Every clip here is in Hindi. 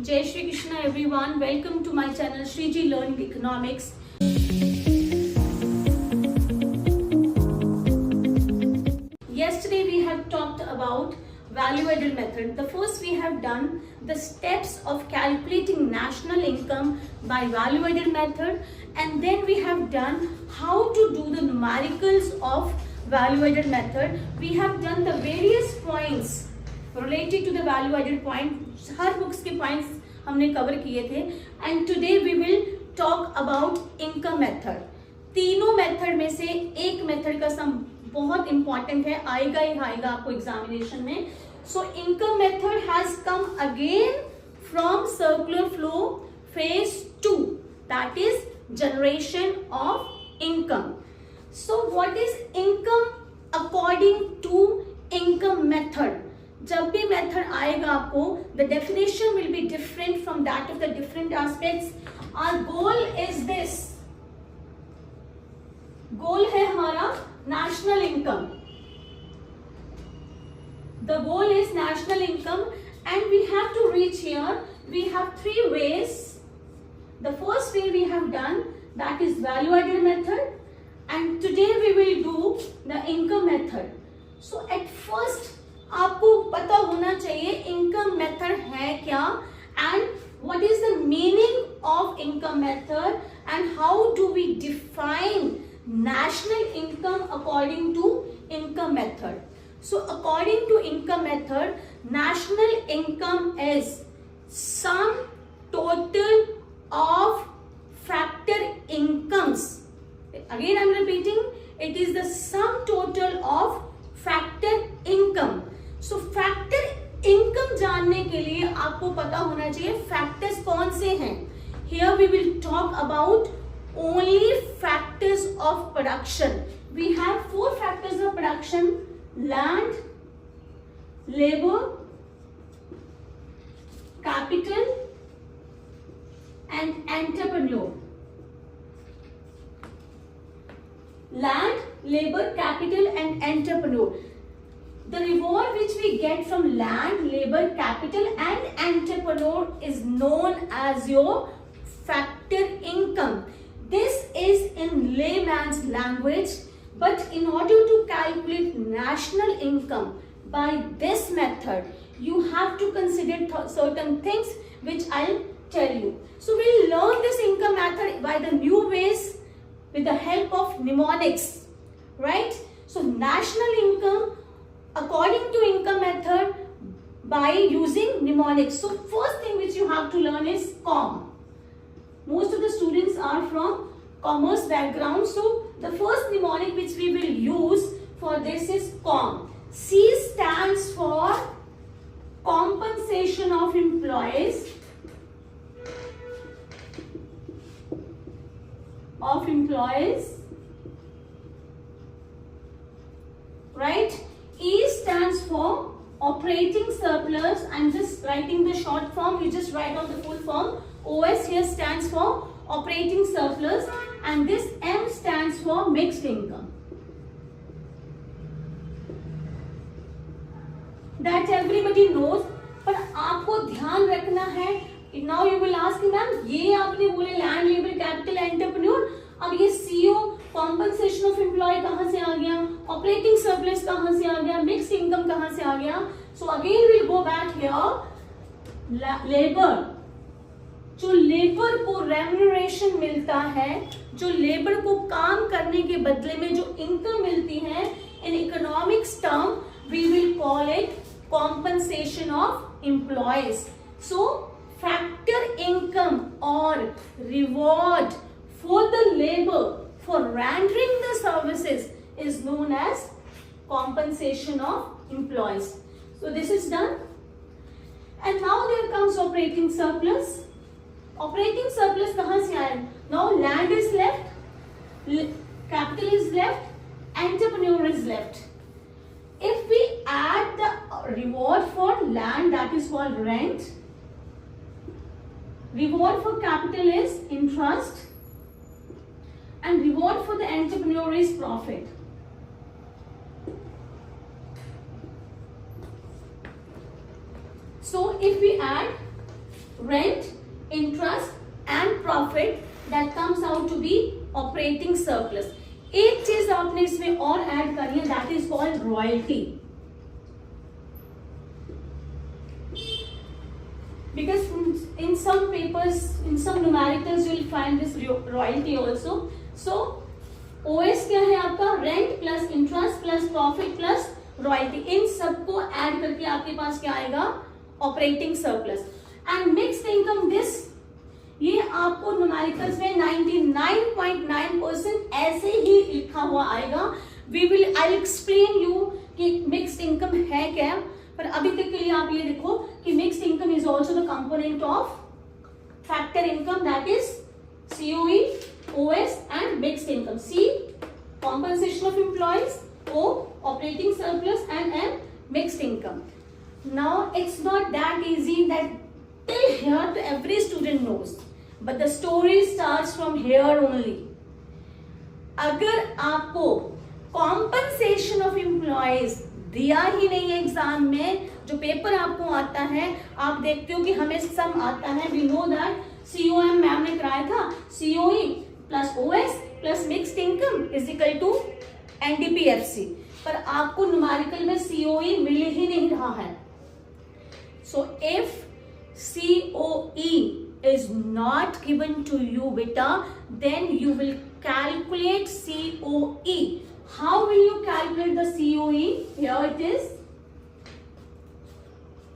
Jai Shri Krishna everyone, welcome to my channel Shriji Learning Economics. Yesterday we have talked about value added method. The first we have done the steps of calculating national income by value added method, and then we have done how to do the numericals of value added method. We have done the various points related to the value added point. हर बुक्स के पॉइंट्स हमने कवर किए थे and today we will talk about income method. तीनों मेथड में से एक मेथड का सम बहुत इंपॉर्टेंट है, आएगा ही आएगा आपको एग्जामिनेशन में. So income method has come again from circular flow phase 2, that is generation of income. So what is income according to income method? जब भी मेथड आएगा आपको the definition will be different from that of the different aspects. Our goal is this, goal है हमारा national income. The goal is national income and we have to reach here. We have 3 ways. The first way we have done, that is value added method, and today we will do the income method. So at first आपको पता होना चाहिए इनकम मेथड है क्या and what is the meaning of income method and how do we define national income according to income method. So according to income method, national income is sum total of factor incomes. Again I am repeating, it is the sum total of factor income. So factor income जानने के लिए आपको पता होना चाहिए फैक्टर्स कौन से हैं. Here we will talk about only factors of production. We have 4 factors of production: land, labour, capital and entrepreneur. Land, labor, capital and entrepreneur. The reward which we get from land, labor, capital and entrepreneur is known as your factor income. This is in layman's language, but in order to calculate national income by this method, you have to consider certain things which I'll tell you. So we'll learn this income method by the new ways with the help of mnemonics, right? So national income according to income method by using mnemonics. So first thing which you have to learn is COM. Most of the students are from commerce background, so the first mnemonic which we will use for this is COM. C stands for compensation of employees, right? E stands for operating surplus. I'm just writing the short form, you just write out the full form. OS here stands for operating surplus, and this M stands for mixed income. That everybody knows, पर आपको ध्यान रखना है. Now you will ask me, ma'am ये आपने बोले लैंड, लेबर, कैपिटल, एंटरप्रेन्योर, अब ये सीओ कॉम्पनसेशन ऑफ एम्प्लॉय कहां से आ गया, ऑपरेटिंग सरप्लस कहां से आ गया, मिक्स्ड इनकम कहां से आ गया. So again will go back here. Labour, जो लेबर को रेम्यूनरेशन मिलता है, जो लेबर को काम करने के बदले में जो इनकम मिलती है, in economics term we will call it compensation of employees. So factor income or reward for the labor for rendering the services is known as compensation of employees. So this is done, and now there comes operating surplus. Operating surplus kahan se aaya? Now land is left, capital is left, entrepreneur is left. If we add the reward for land, that is called rent. Reward for capital is interest, and reward for the entrepreneur is profit. So if we add rent, interest and profit that comes out to be operating surplus. एक चीज आपने इसमें और ऐड करी है, that is called royalty. Because in some papers, in some numericals, you will find this royalty also. So OS क्या है आपका? Rent plus interest plus profit plus royalty. इन सबको ऐड करके आपके पास क्या आएगा? Operating surplus. And mixed income, this ये आपको न्यूमेरिकल्स में 99.9% ऐसे ही लिखा हुआ आएगा. I'll explain you कि mixed income है क्या, पर अभी तक के लिए आप ये देखो कि mixed income is also the component of factor income, that is COE, OS and mixed income. C, compensation of employees, O, operating surplus and M, mixed income. Now it's not that easy that till here to every student knows, but the story starts from here only. अगर आपको compensation of employees दिया ही नहीं है एग्जाम में, जो पेपर आपको आता है, आप देखते हो कि हमें सम आता है, we know that COM ma'am ने कराया था, COE plus OS plus mixed income is equal to NDPFC, पर आपको न्यूमेरिकल में COE मिल ही नहीं रहा है. So if COE is not given to you beta, then you will calculate COE. How will you calculate the COE? Here it is.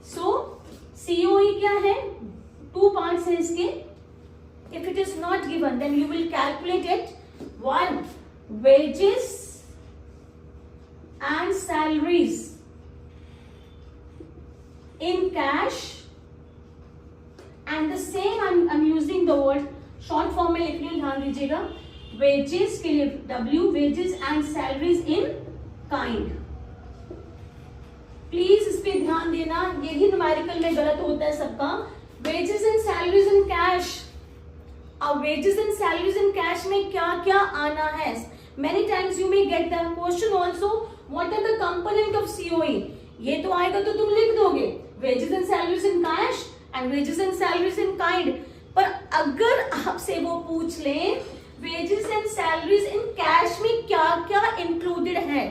So COE क्या है? 2 parts है इसके. If it is not given, then you will calculate it. 1, wages and salaries in cash, and the same I'm using the word short form में लिख रही हूँ, ध्यान दीजिएगा. wages के लिए W, wages and salaries in kind. Please इस पे ध्यान देना, यही न्यूमेरिकल में गलत होता है सबका. wages and salaries in cash. अब wages and salaries in cash में क्या क्या आना है? many times you may get the question also, what are the component of COE? ये तो आएगा तो तुम लिख दोगे wages and salaries in cash and wages and salaries in kind. पर अगर आपसे वो पूछ लें wages and salaries in cash में क्या क्या included है,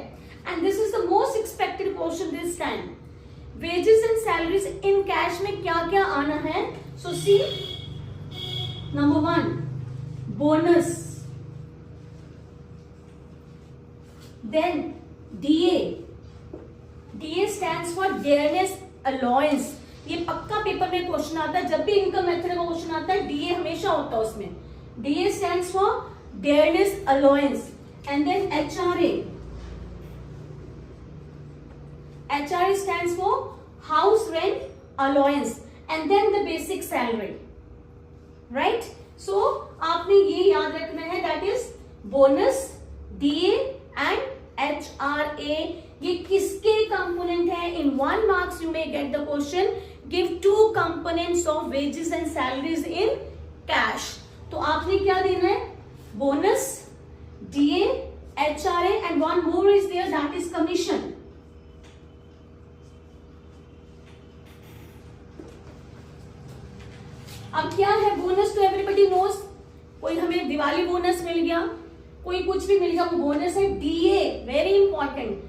and this is the most expected question this time. wages and salaries in cash में क्या क्या आना है? So see, number 1, bonus, then DA. DA stands for dearness allowance. ये पक्का पेपर में क्वेश्चन आता है, जब भी इनकम मेथड का क्वेश्चन आता है DA हमेशा होता है उसमें. DA stands for dearness allowance, and then HRA. HRA stands for house rent allowance, and then the basic salary. Right? So आपने ये याद रखना है, that is bonus, DA and HRA. ये किसके कंपोनेंट है? In 1 marks you may get the question, give 2 components of wages and salaries in cash. तो आपने क्या देना है? Bonus, DA, HRA and one more is there, that is commission. अब क्या है बोनस? तो एवरीबडी नोज. कोई हमें दिवाली बोनस मिल गया, कोई कुछ भी मिल गया, वो बोनस है. DA, very important.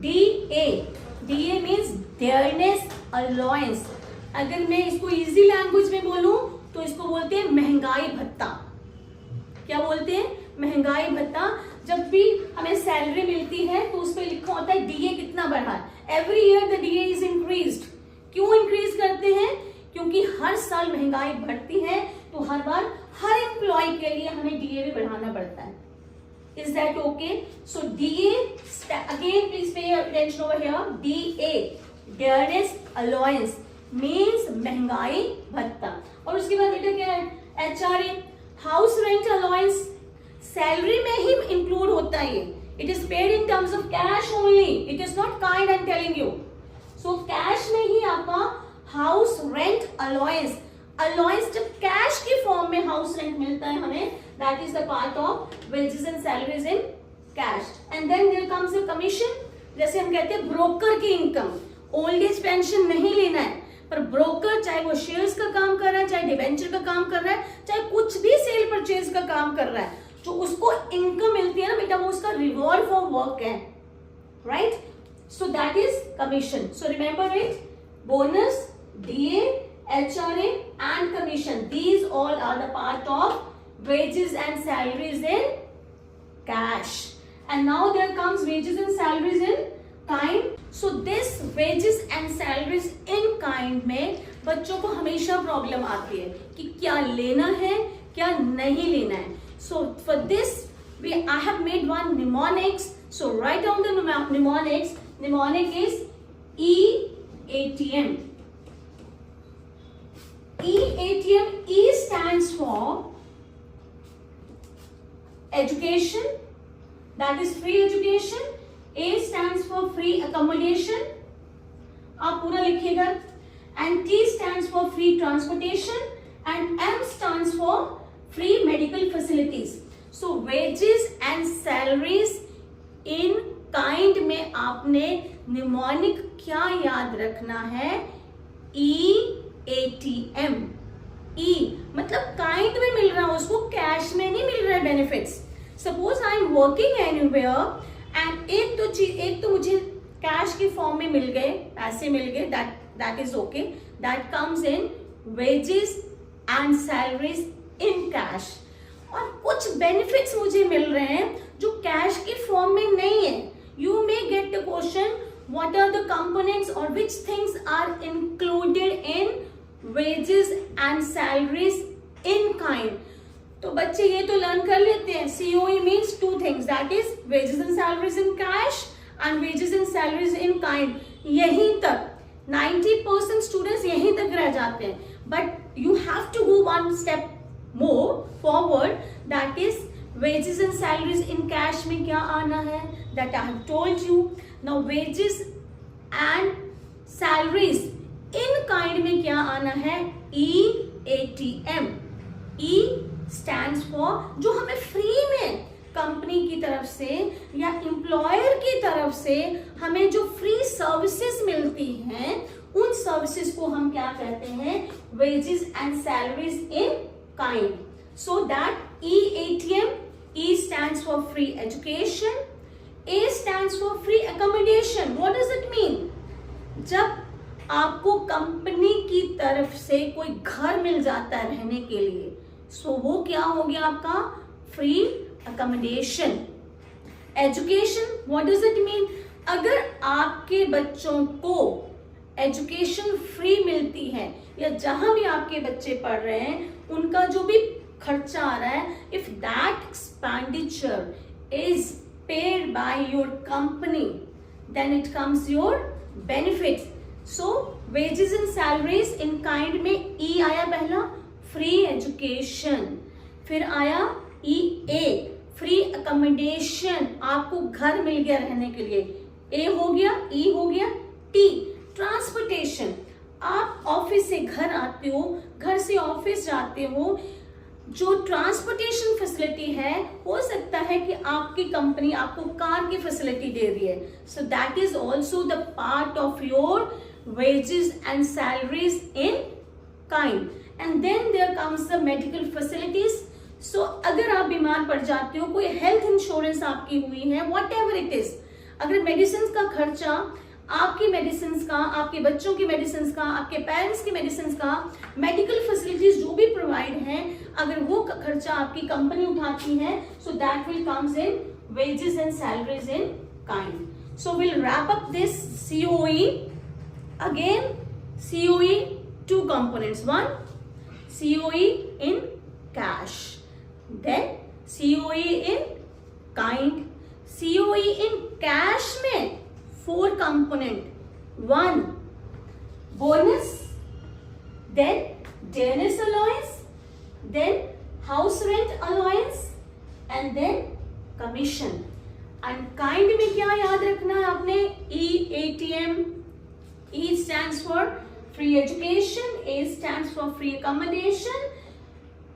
DA means dearness allowance. अगर मैं इसको इजी लैंग्वेज में बोलूं तो इसको बोलते हैं महंगाई भत्ता. क्या बोलते हैं? महंगाई भत्ता. जब भी हमें सैलरी मिलती है तो उस पर लिखा होता है DA कितना बढ़ा है. Every year the DA is increased. क्यों इंक्रीज करते हैं? क्योंकि हर साल महंगाई बढ़ती है, तो हर बार हर एम्प्लॉय के लिए हमें DA भी बढ़ाना पड़ता है. Is that okay? So DA, again please pay attention over here. DA, dearness allowance, means महंगाई भत्ता. और उसके बाद बेटा क्या है? HRA, house rent allowance. Salary में ही इंक्लूड होता है ये. It is paid in terms of cash only, it is not kind, I am telling you. So cash में ही आपका हाउस रेंट अलाउंस. अलाउंस जब कैश की फॉर्म में हाउस रेंट मिलता है हमें, that is the part of wages and salaries in cash. And then there comes a commission. जैसे हम कहते हैं ब्रोकर की इनकम. ओल्ड एज पेंशन नहीं लेना है, पर ब्रोकर चाहे वो शेयर्स का काम कर रहा है, चाहे डिबेंचर का काम कर रहा है, चाहे कुछ भी सेल परचेज का काम कर रहा है, जो उसको इनकम मिलती है ना बेटा, वो उसका रिवॉर्ड फॉर वर्क है, right? So that is commission. So remember it, bonus, DA, HRA and commission, these all are the part of wages and salaries in cash. And now there comes wages and salaries in kind. So this wages and salaries in kind में बच्चों को हमेशा प्रॉब्लम आती है कि क्या लेना है क्या नहीं लेना है. So for this I have made one mnemonics. So write down the mnemonics. Mnemonic is EATM. EATM, E stands for education, that is free education. A stands for free accommodation, आप पूरा लिखिएगा. And T stands for free transportation and M stands for free medical facilities. So wages and salaries in kind में आपने mnemonic क्या याद रखना है? EATM. E मतलब काइंड में मिल रहा है उसको, कैश में नहीं मिल रहा है benefits. Suppose I am working anywhere and एक तो मुझे कैश की फॉर्म में मिल गए, पैसे मिल गए, that is okay, that comes in wages and salaries in cash. और कुछ बेनिफिट्स मुझे मिल रहे हैं जो कैश की फॉर्म में नहीं है. You may get the question, what are the components or which things are included in wages and salaries in kind. तो बच्चे ये तो लर्न कर लेते हैं. COE means two things, that is wages and salaries in cash and wages and salaries in kind. यहीं तक 90% स्टूडेंट्स यहीं तक रह जाते हैं. But you have to go one step more forward, that is wages and salaries in cash में क्या आना है, that I have told you. Now wages and salaries in kind में क्या आना है? EATM. E stands for जो हमें फ्री में कंपनी की तरफ से या एम्प्लॉयर की तरफ से हमें जो फ्री सर्विसेज मिलती हैं, उन सर्विसेज को हम क्या कहते हैं? Wages and salaries in kind. So that EATM, E stands for free education, A stands for free accommodation. What does it mean? जब आपको कंपनी की तरफ से कोई घर मिल जाता है रहने के लिए, सो वो क्या हो गया आपका? Free accommodation. Education, what does it mean? अगर आपके बच्चों को एजुकेशन फ्री मिलती है या जहां भी आपके बच्चे पढ़ रहे हैं उनका जो भी खर्चा आ रहा है, if that expenditure is paid by your company, then it comes your benefits. So wages and salaries in kind में E आया पहला, free education. फिर आया EA, free accommodation, आपको घर मिल गया रहने के लिए. A हो गया, E हो गया. T, transportation, आप ऑफिस से घर आते हो, घर से ऑफिस जाते हो, जो ट्रांसपोर्टेशन फैसिलिटी है, हो सकता है कि आपकी कंपनी आपको कार की फैसिलिटी दे रही है. So that is also the part of your wages and salaries in kind. And then there comes the medical facilities. So अगर आप बीमार पड़ जाते हो, कोई हेल्थ इंश्योरेंस आपकी हुई है, वॉट एवर इट इज, अगर मेडिसिन का खर्चा, आपकी मेडिसिन का, आपके बच्चों की मेडिसिन का, आपके पेरेंट्स की मेडिसिन का, मेडिकल फैसिलिटीज जो भी प्रोवाइड हैं, अगर वो खर्चा आपकी कंपनी उठाती है, so that will comes in wages and salaries in kind. So will wrap up this COE. Again COE, two components. One, COE in cash, then COE in kind. COE in cash में 4 component. 1, bonus, then dearness allowance, then house rent allowance, and then commission. And kind में क्या याद रखना है आपने? EATM. E stands for free education, A stands for free accommodation,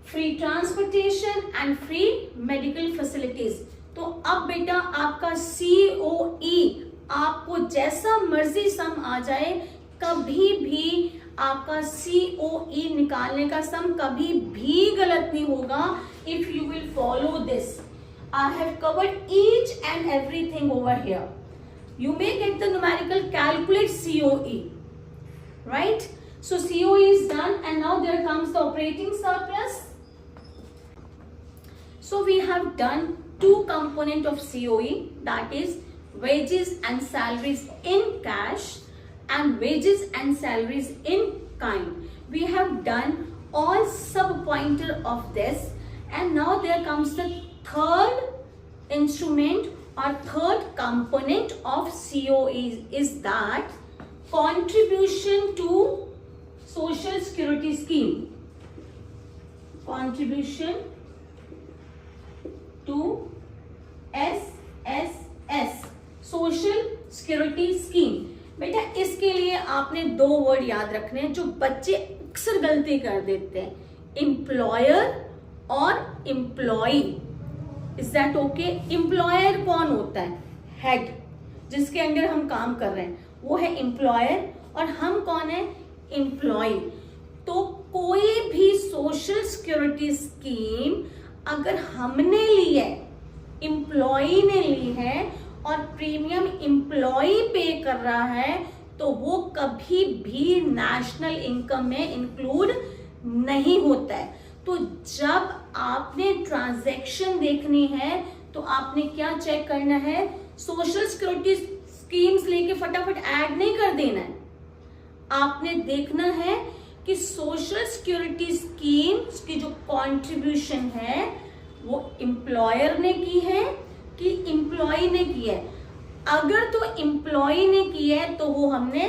free transportation and free medical facilities. तो अब बेटा आपका COE, आपको जैसा मर्जी सम आ जाए, कभी भी आपका COE निकालने का सम कभी भी गलत नहीं होगा if you will follow this. I have covered each and everything over here. You may get the numerical calculate COE, right? So COE is done, and now there comes the operating surplus. So we have done two component of COE, that is wages and salaries in cash and wages and salaries in kind. We have done all sub pointer of this, and now there comes the third instrument or third component of COE is that contribution to social security scheme. Contribution to SSS, social security scheme. बेटा इसके लिए आपने दो वर्ड याद रखने हैं जो बच्चे अक्सर गलती कर देते हैं, एम्प्लॉयर और employee. Is that okay? Employer कौन होता है? हेड, जिसके अंडर हम काम कर रहे हैं वो है एम्प्लॉयर, और हम कौन है? एम्प्लॉय. तो कोई भी सोशल सिक्योरिटी स्कीम अगर हमने ली है, एम्प्लॉय ने ली है और प्रीमियम एम्प्लॉय पे कर रहा है, तो वो कभी भी नेशनल इनकम में इंक्लूड नहीं होता है. तो जब आपने ट्रांजैक्शन देखनी है तो आपने क्या चेक करना है? सोशल सिक्योरिटी स्कीम्स लेके फटाफट ऐड नहीं कर देना है. आपने देखना है कि सोशल सिक्योरिटी स्कीम्स की जो कंट्रीब्यूशन है वो एम्प्लॉयर ने की है कि एम्प्लॉय ने की है. अगर तो एम्प्लॉय ने की है तो वो हमने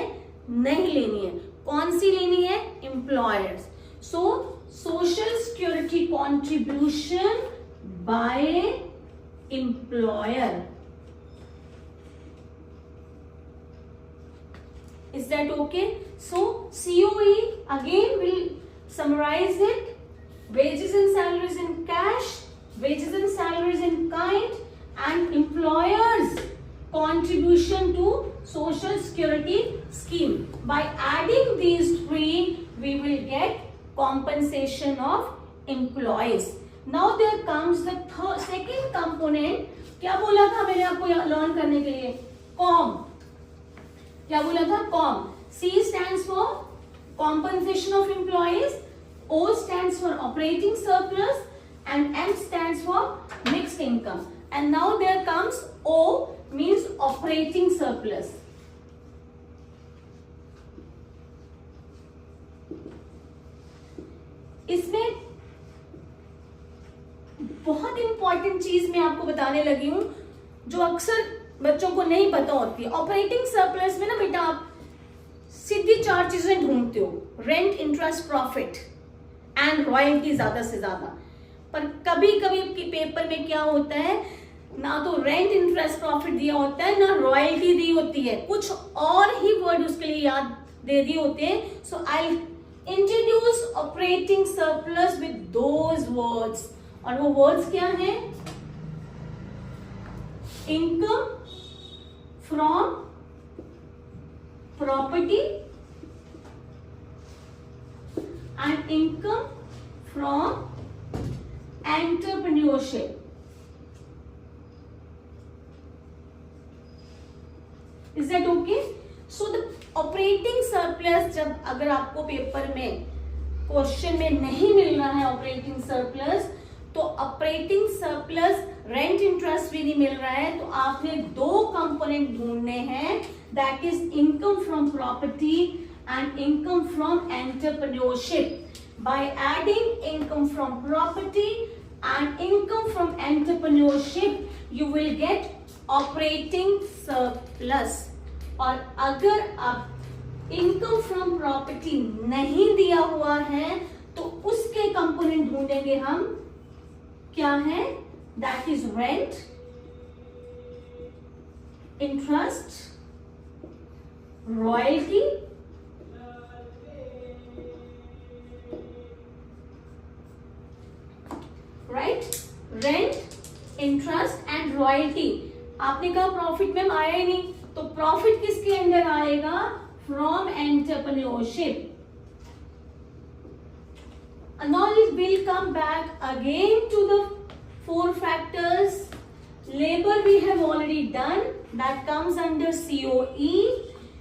नहीं लेनी है. कौन सी लेनी है? Employers. So social security contribution by employer. Is that okay? So COE again will summarize it: wages and salaries in cash, wages and salaries in kind, and employers contribution to social security scheme. By adding these three we will get compensation of employees. Now there comes the second component. क्या बोला था मैंने आपको लर्न करने के लिए? COM. क्या बोला था? COM. C stands for compensation of employees, O stands for operating surplus, and M stands for mixed income. And now there comes O, means operating surplus. इसमें बहुत इंपॉर्टेंट चीज मैं आपको बताने लगी हूं जो अक्सर बच्चों को नहीं पता होती है. ऑपरेटिंग सरप्लस में ना बेटा आप सीधी चार चीजें ढूंढते हो: rent, interest, profit and royalty ज्यादा से ज्यादा. पर कभी कभी पेपर में क्या होता है, ना तो रेंट, इंटरेस्ट, प्रॉफिट दिया होता है, ना रॉयल्टी दी होती है, कुछ और ही वर्ड उसके लिए याद दे दिए होते हैं. So I introduce operating surplus with those words. और वो वर्ड्स क्या हैं? Income from property and income from entrepreneurship. Is that okay? So the operating surplus, जब अगर आपको पेपर में क्वेश्चन में नहीं मिल रहा है ऑपरेटिंग सरप्लस, तो ऑपरेटिंग सरप्लस रेंट इंटरेस्ट भी नहीं मिल रहा है, तो आपने दो कंपोनेंट ढूंढने हैं, that is income from property and income from entrepreneurship. By adding income from property and income from entrepreneurship you will get operating surplus. और अगर आप इनकम फ्रॉम प्रॉपर्टी नहीं दिया हुआ है तो उसके कंपोनेंट ढूंढेंगे हम. क्या है? That is rent, interest, royalty, right? Rent, interest and royalty. आपने कहा प्रॉफिट में आया ही नहीं, तो प्रॉफिट किसके अंदर आएगा? From entrepreneurship. Now we'll come back again to the 4 factors. Labor we have already done, that comes under COE,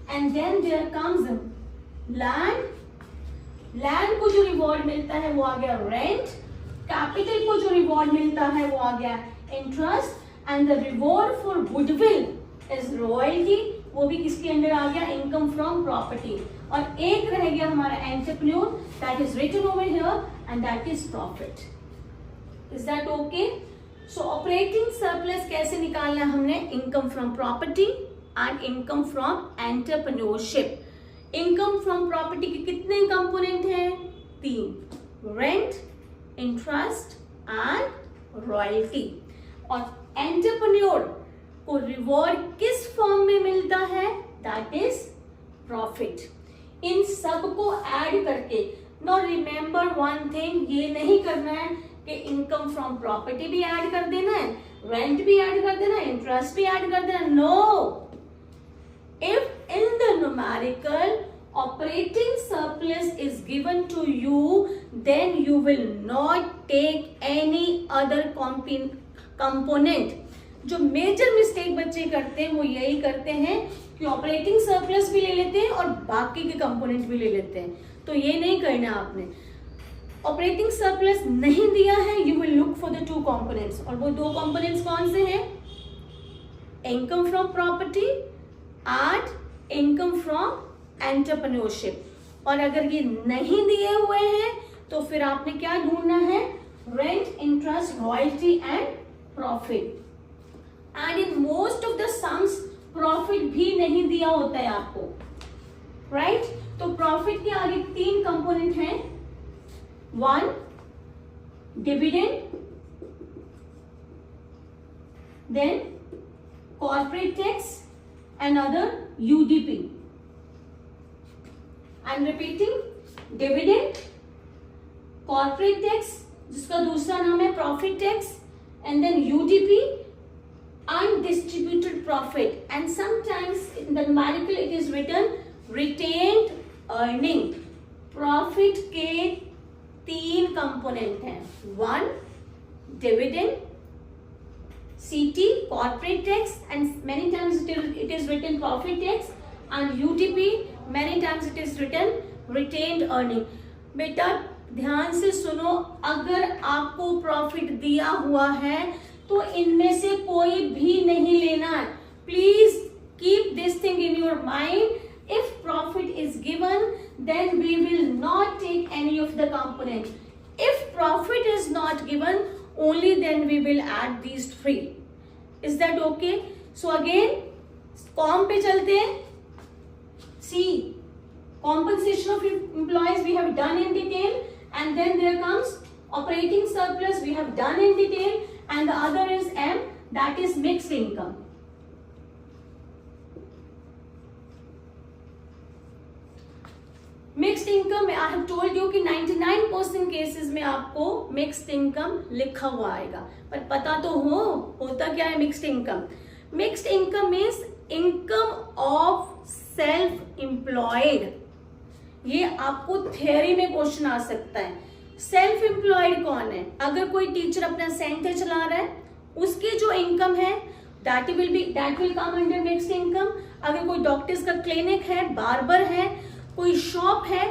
and then there comes land. Land को जो रिवॉर्ड मिलता है वो आ गया रेंट, कैपिटल को जो रिवॉर्ड मिलता है वो आ गया interest, and the reward for goodwill is royalty, वो भी किसके अंडर आ गया, इनकम फ्रॉम प्रॉपर्टी। और एक रह गया हमारा entrepreneur, that is written over here and that is profit. Is that okay? So operating surplus कैसे निकालना है हमने, income from property and income from entrepreneurship. Income from property के कितने कंपोनेंट हैं, 3, रेंट, इंटरेस्ट एंड रॉयल्टी। और एंटरप्रेन्योर को रिवॉर्ड किस फॉर्म में मिलता है, दैट इज प्रॉफिट। इन सबको ऐड करके, नो रिमेंबर वन थिंग, ये नहीं करना है कि इनकम फ्रॉम प्रॉपर्टी भी ऐड कर देना है, रेंट भी ऐड कर देना है, इंटरेस्ट भी ऐड कर देना, no. If in the numerical operating surplus is given to you, then you will not take any other component. जो मेजर मिस्टेक बच्चे करते हैं वो यही करते हैं कि ऑपरेटिंग सरप्लस भी ले लेते हैं और बाकी के कंपोनेंट भी ले लेते हैं, तो ये नहीं करना आपने। ऑपरेटिंग सरप्लस नहीं दिया है, you will look for the 2 components, और वो 2 कंपोनेंट्स कौन से हैं, income from property and income from entrepreneurship. और अगर ये नहीं दिए हुए हैं तो फिर आपने क्या ढूंढना है, rent, interest, royalty and profit. And in most of the sums profit भी नहीं दिया होता है आपको, राइट? तो प्रॉफिट के आगे 3 कंपोनेंट हैं, 1 dividend, then corporate tax, another UDP. I'm repeating, dividend, corporate tax, जिसका दूसरा नाम है profit tax, and then UDP, undistributed profit, and sometimes in the numerical it is written retained earning. Profit के 3 component हैं, 1 dividend, CT, corporate tax, and many times it is written profit tax, and UTP, many times it is written retained earning. बेटा ध्यान से सुनो, अगर आपको प्रॉफिट दिया हुआ है तो इनमें से कोई भी नहीं लेना है। Please keep this thing in your mind, if profit is given then we will not take any of the component. If profit is not given, only then we will add these 3. Is that okay? So again com पे चलते हैं। C, compensation of employees we have done in detail, and then there comes operating surplus we have done in detail, and the other is M, that is mixed income. Mixed income I have told you कि 99% केसेस में आपको मिक्स्ड इनकम लिखा हुआ आएगा, पर पता तो होता क्या है mixed income. Mixed income means income of self employed. ये आपको थियोरी में क्वेश्चन आ सकता है। सेल्फ एम्प्लॉयड कौन है? अगर कोई टीचर अपना सेंटर चला रहा है, उसकी जो इनकम है that will come under mixed income. अगर कोई डॉक्टर्स का क्लिनिक है, बार्बर है, कोई शॉप है,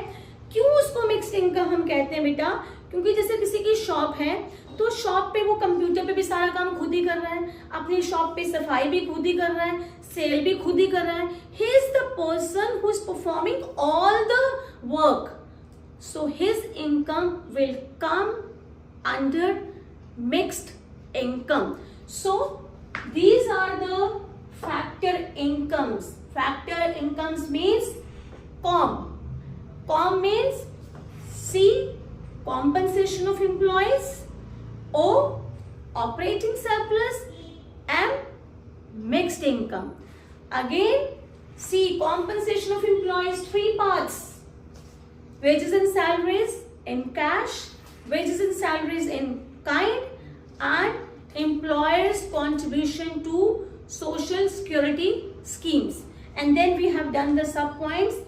क्यों उसको मिक्स्ड इनकम हम कहते हैं बेटा? क्योंकि जैसे किसी की शॉप है तो शॉप पे वो कंप्यूटर पे भी सारा काम खुद ही कर रहा है, अपनी शॉप पे सफाई भी खुद ही कर रहा है, सेल भी खुद ही कर रहा है। He is the person who is performing all the work, so his income will come under mixed income. So these are the factor incomes. Factor incomes means COM. COM means C, compensation of employees, O, operating surplus, M, mixed income. Again, C, compensation of employees, 3 parts: wages and salaries in cash, wages and salaries in kind, and employers' contribution to social security schemes. And then we have done the sub points.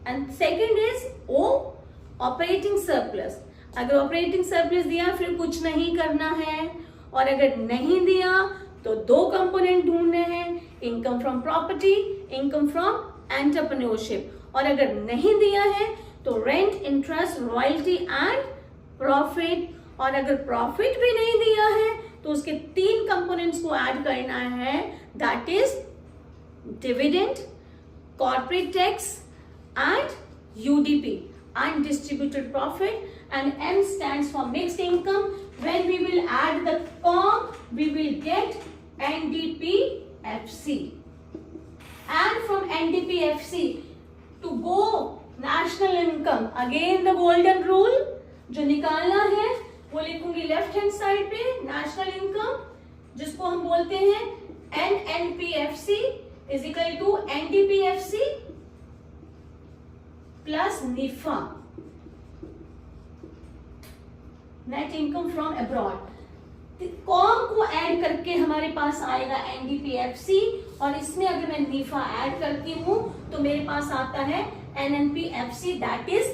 And second is O, operating surplus. अगर ऑपरेटिंग सरप्लस दिया फिर कुछ नहीं करना है, और अगर नहीं दिया तो दो कंपोनेंट ढूंढने हैं, income from property, income from entrepreneurship. और अगर नहीं दिया है तो rent, interest, royalty and profit. और अगर प्रॉफिट भी नहीं दिया है तो उसके तीन कंपोनेंट्स को ऐड करना है, that is dividend, corporate tax and UDP, undistributed profit. And M stands for mixed income. When we will add the COM, we will get NDPFC. And from NDPFC to go national income, again the golden rule जो निकालना है वो लिखूंगी लेफ्ट हैंड साइड पे, नेशनल इनकम जिसको हम बोलते हैं NNPFC is equal to NDPFC plus निफा, नेट इनकम फ्रॉम अब्रॉड। कॉम को ऐड करके हमारे पास आएगा एनडीपीएफसी, और इसमें अगर मैं निफा ऐड करती हूं तो मेरे पास आता है NNPFC, that is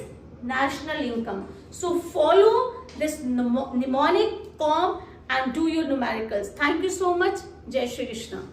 national income. So follow this mnemonic, कॉम and do your numericals. Thank you so much. जय श्री कृष्णा।